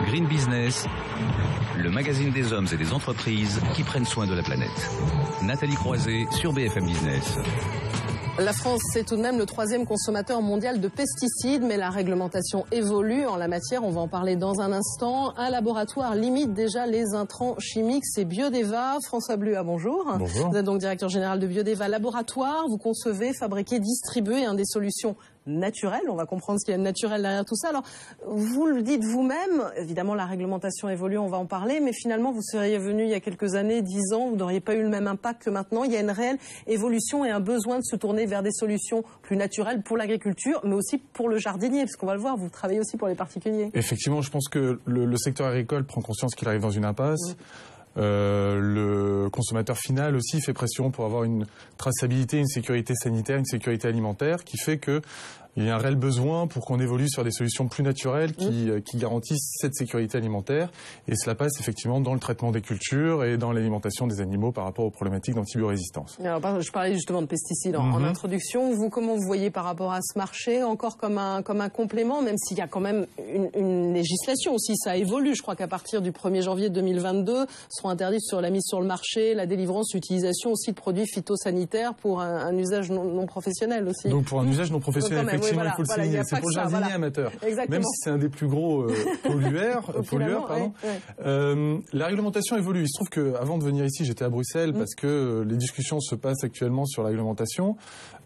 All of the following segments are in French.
Green Business, le magazine des hommes et des entreprises qui prennent soin de la planète. Nathalie Croiset sur BFM Business. La France, c'est tout de même le 3e consommateur mondial de pesticides, mais la réglementation évolue en la matière. On va en parler dans un instant. Un laboratoire limite déjà les intrants chimiques, c'est Biodeva. François Bluat, bonjour. Bonjour. Vous êtes donc directeur général de Biodeva Laboratoire. Vous concevez, fabriquez, distribuez des solutions naturelles. On va comprendre ce qu'il y a de naturel derrière tout ça. Alors, vous le dites vous-même, évidemment la réglementation évolue, on va en parler, mais finalement vous seriez venu il y a quelques années, 10 ans, vous n'auriez pas eu le même impact que maintenant. Il y a une réelle évolution et un besoin de se tourner vers des solutions plus naturelles pour l'agriculture, mais aussi pour le jardinier, parce qu'on va le voir, vous travaillez aussi pour les particuliers. Effectivement, je pense que le secteur agricole prend conscience qu'il arrive dans une impasse. Le consommateur final aussi fait pression pour avoir une traçabilité, une sécurité sanitaire, une sécurité alimentaire qui fait que il y a un réel besoin pour qu'on évolue sur des solutions plus naturelles qui garantissent cette sécurité alimentaire. Et cela passe effectivement dans le traitement des cultures et dans l'alimentation des animaux par rapport aux problématiques d'antibiorésistance. Alors, je parlais justement de pesticides en introduction. Vous, comment vous voyez par rapport à ce marché, encore comme un complément, même s'il y a quand même une législation aussi, ça évolue. Je crois qu'à partir du 1er janvier 2022, seront interdites sur la mise sur le marché, la délivrance, l'utilisation aussi de produits phytosanitaires pour un usage non professionnel aussi. Donc pour un usage non professionnel, effectivement, il faut le souligner. C'est pour le jardinier amateur. Exactement. Même si c'est un des plus gros pollueurs, pardon. La réglementation évolue. Il se trouve qu'avant de venir ici, j'étais à Bruxelles parce que les discussions se passent actuellement sur la réglementation.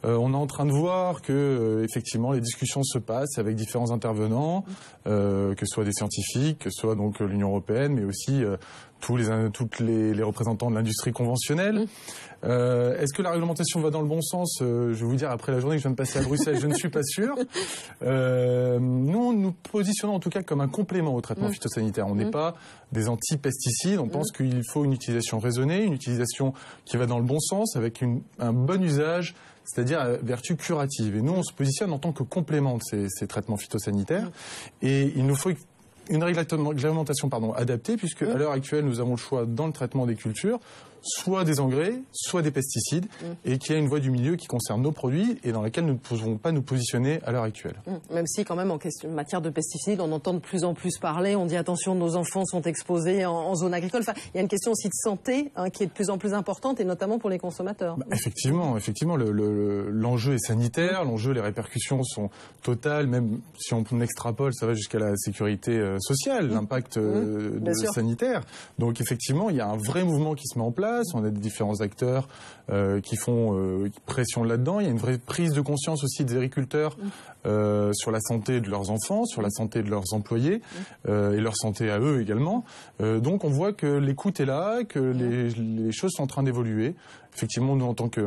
On est en train de voir que effectivement les discussions se passent avec différents intervenants, que ce soit des scientifiques, que ce soit donc l'Union européenne, mais aussi tous les représentants de l'industrie conventionnelle. Est-ce que la réglementation va dans le bon sens? Je vais vous dire, après la journée que je viens de passer à Bruxelles, je ne suis pas sûr. Nous nous positionnons en tout cas comme un complément au traitement phytosanitaire. On n'est pas des anti-pesticides. On pense qu'il faut une utilisation raisonnée, une utilisation qui va dans le bon sens, avec un bon usage, c'est-à-dire à vertu curative. Et nous, on se positionne en tant que complément de ces traitements phytosanitaires. Et il nous faut une réglementation adaptée, puisque à l'heure actuelle, nous avons le choix dans le traitement des cultures, soit des engrais, soit des pesticides, et qu'il y a une voie du milieu qui concerne nos produits et dans laquelle nous ne pouvons pas nous positionner à l'heure actuelle. Même si quand même en matière de pesticides, on entend de plus en plus parler, on dit attention, nos enfants sont exposés en zone agricole. Enfin, il y a une question aussi de santé qui est de plus en plus importante, et notamment pour les consommateurs. Effectivement, l'enjeu est sanitaire, les répercussions sont totales, même si on extrapole, ça va jusqu'à la sécurité sociale, l'impact sanitaire. Donc effectivement, il y a un vrai mouvement qui se met en place. On a des différents acteurs qui font pression là-dedans. Il y a une vraie prise de conscience aussi des agriculteurs sur la santé de leurs enfants, sur la santé de leurs employés et leur santé à eux également. Donc on voit que l'écoute est là, que les choses sont en train d'évoluer. Effectivement, nous en tant que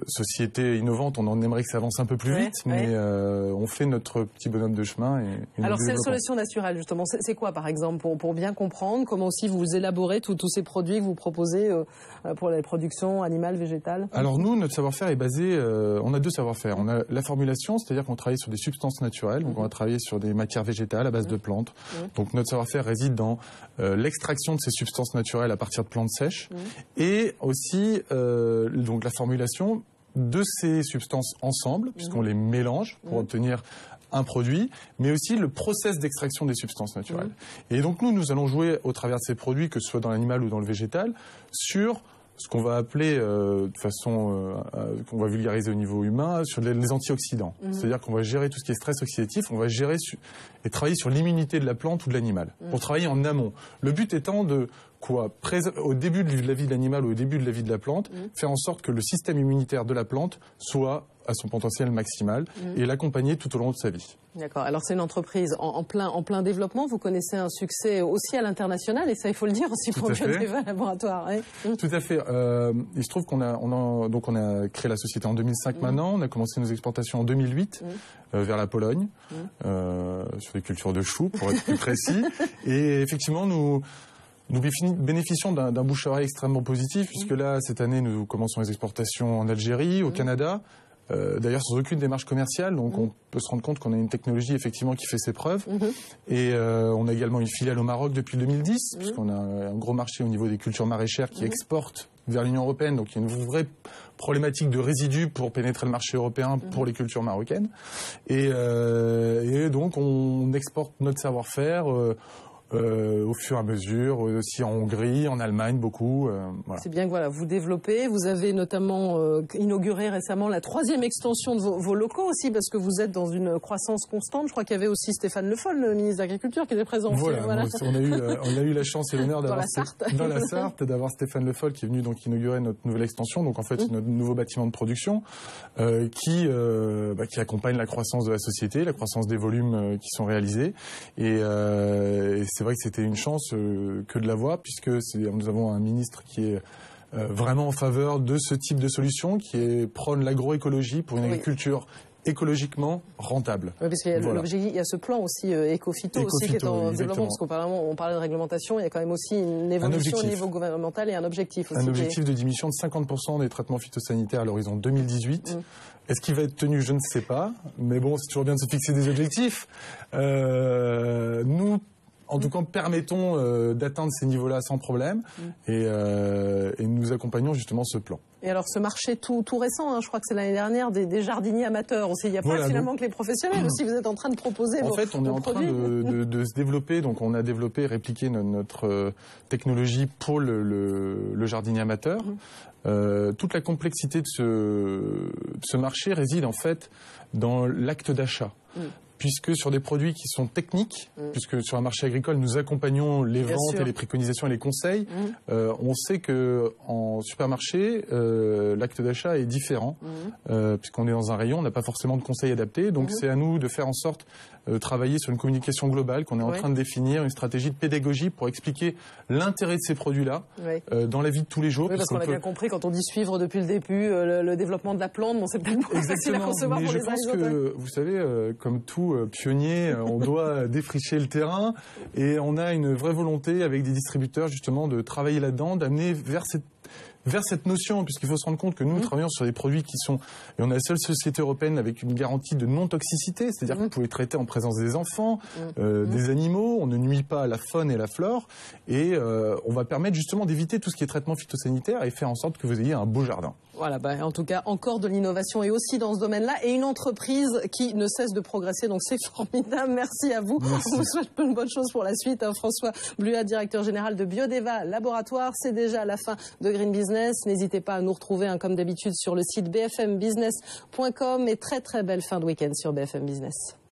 société innovante, on en aimerait que ça avance un peu plus vite, mais on fait notre petit bonhomme de chemin. Alors ces solutions naturelles, justement, c'est quoi par exemple, pour bien comprendre comment aussi vous élaborez tous ces produits que vous proposez pour les productions animales, végétales? Alors nous, notre savoir-faire est basé, on a deux savoir-faire. On a la formulation, c'est-à-dire qu'on travaille sur des substances naturelles, donc on va travailler sur des matières végétales à base de plantes. Donc notre savoir-faire réside dans l'extraction de ces substances naturelles à partir de plantes sèches, et aussi donc la formulation de ces substances ensemble, puisqu'on les mélange pour obtenir un produit, mais aussi le process d'extraction des substances naturelles. Et donc nous allons jouer au travers de ces produits, que ce soit dans l'animal ou dans le végétal, sur ce qu'on va appeler, de façon qu'on va vulgariser au niveau humain, sur les antioxydants. C'est-à-dire qu'on va gérer tout ce qui est stress oxydatif, on va gérer et travailler sur l'immunité de la plante ou de l'animal, pour travailler en amont. Le but étant de au début de la vie de l'animal ou au début de la vie de la plante, faire en sorte que le système immunitaire de la plante soit à son potentiel maximal et l'accompagner tout au long de sa vie. D'accord. Alors c'est une entreprise en plein développement. Vous connaissez un succès aussi à l'international, et ça il faut le dire aussi pour Biodeva Laboratoire. Tout à fait. Il se trouve qu'on a créé la société en 2005 maintenant. On a commencé nos exportations en 2008 vers la Pologne sur des cultures de choux pour être plus précis. Et effectivement nous bénéficions d'un bouche-oreille extrêmement positif, puisque là, cette année, nous commençons les exportations en Algérie, au Canada, d'ailleurs sans aucune démarche commerciale, donc on peut se rendre compte qu'on a une technologie effectivement qui fait ses preuves. Et on a également une filiale au Maroc depuis 2010, puisqu'on a un gros marché au niveau des cultures maraîchères qui exportent vers l'Union européenne, donc il y a une vraie problématique de résidus pour pénétrer le marché européen pour les cultures marocaines. Et donc on exporte notre savoir-faire au fur et à mesure, aussi en Hongrie, en Allemagne, beaucoup. Voilà. C'est bien que voilà, vous développez. Vous avez notamment inauguré récemment la 3e extension de vos locaux aussi, parce que vous êtes dans une croissance constante. Je crois qu'il y avait aussi Stéphane Le Foll, le ministre de l'Agriculture, qui était présent. Voilà. On a eu la chance et l'honneur d'avoir dans la Sarthe d'avoir Stéphane Le Foll qui est venu donc inaugurer notre nouvelle extension. Donc en fait, notre nouveau bâtiment de production qui accompagne la croissance de la société, la croissance des volumes qui sont réalisés. Et c'est vrai que c'était une chance que de l'avoir, puisque nous avons un ministre qui est vraiment en faveur de ce type de solution, qui prône l'agroécologie pour une agriculture écologiquement rentable. Oui, parce qu'il y a ce plan aussi éco-phyto aussi qui est en développement, parce qu'on parlait de réglementation, il y a quand même aussi une évolution au niveau gouvernemental et un objectif aussi. Un objectif de diminution de 50% des traitements phytosanitaires à l'horizon 2018. Est-ce qu'il va être tenu? Je ne sais pas, mais bon, c'est toujours bien de se fixer des objectifs. Nous, en tout cas, permettons d'atteindre ces niveaux-là sans problème et nous accompagnons justement ce plan. Et alors ce marché tout récent, je crois que c'est l'année dernière, des jardiniers amateurs aussi. Il n'y a pas finalement que les professionnels aussi. Vous êtes en train de proposer vos produits. En fait, on est en train de se développer. Donc on a développé et répliqué notre technologie pour le jardinier amateur. Toute la complexité de ce marché réside en fait dans l'acte d'achat. Puisque sur des produits qui sont techniques, puisque sur un marché agricole, nous accompagnons les ventes et les préconisations et les conseils, on sait qu'en supermarché, l'acte d'achat est différent, puisqu'on est dans un rayon, on n'a pas forcément de conseils adaptés, donc c'est à nous de faire en sorte de travailler sur une communication globale, qu'on est en train de définir, une stratégie de pédagogie pour expliquer l'intérêt de ces produits-là dans la vie de tous les jours. Oui, parce qu'on a bien compris, quand on dit suivre depuis le début le développement de la plante, bon, c'est peut-être pas facile à concevoir pour les agriculteurs. Mais je pense que, vous savez, comme tout pionnier, on doit défricher le terrain et on a une vraie volonté avec des distributeurs justement de travailler là-dedans, d'amener vers cette notion, puisqu'il faut se rendre compte que nous travaillons sur des produits qui sont, et on est la seule société européenne avec une garantie de non-toxicité, c'est-à-dire que vous pouvez traiter en présence des enfants, des animaux, on ne nuit pas à la faune et la flore, et on va permettre justement d'éviter tout ce qui est traitement phytosanitaire et faire en sorte que vous ayez un beau jardin. Voilà, en tout cas, encore de l'innovation et aussi dans ce domaine-là, et une entreprise qui ne cesse de progresser, donc c'est formidable. Merci à vous. Merci. On vous souhaite plein de bonnes choses pour la suite. François Bluat, directeur général de Biodeva Laboratoire. C'est déjà la fin de Green Business. N'hésitez pas à nous retrouver, comme d'habitude, sur le site bfmbusiness.com et très belle fin de week-end sur BFM Business.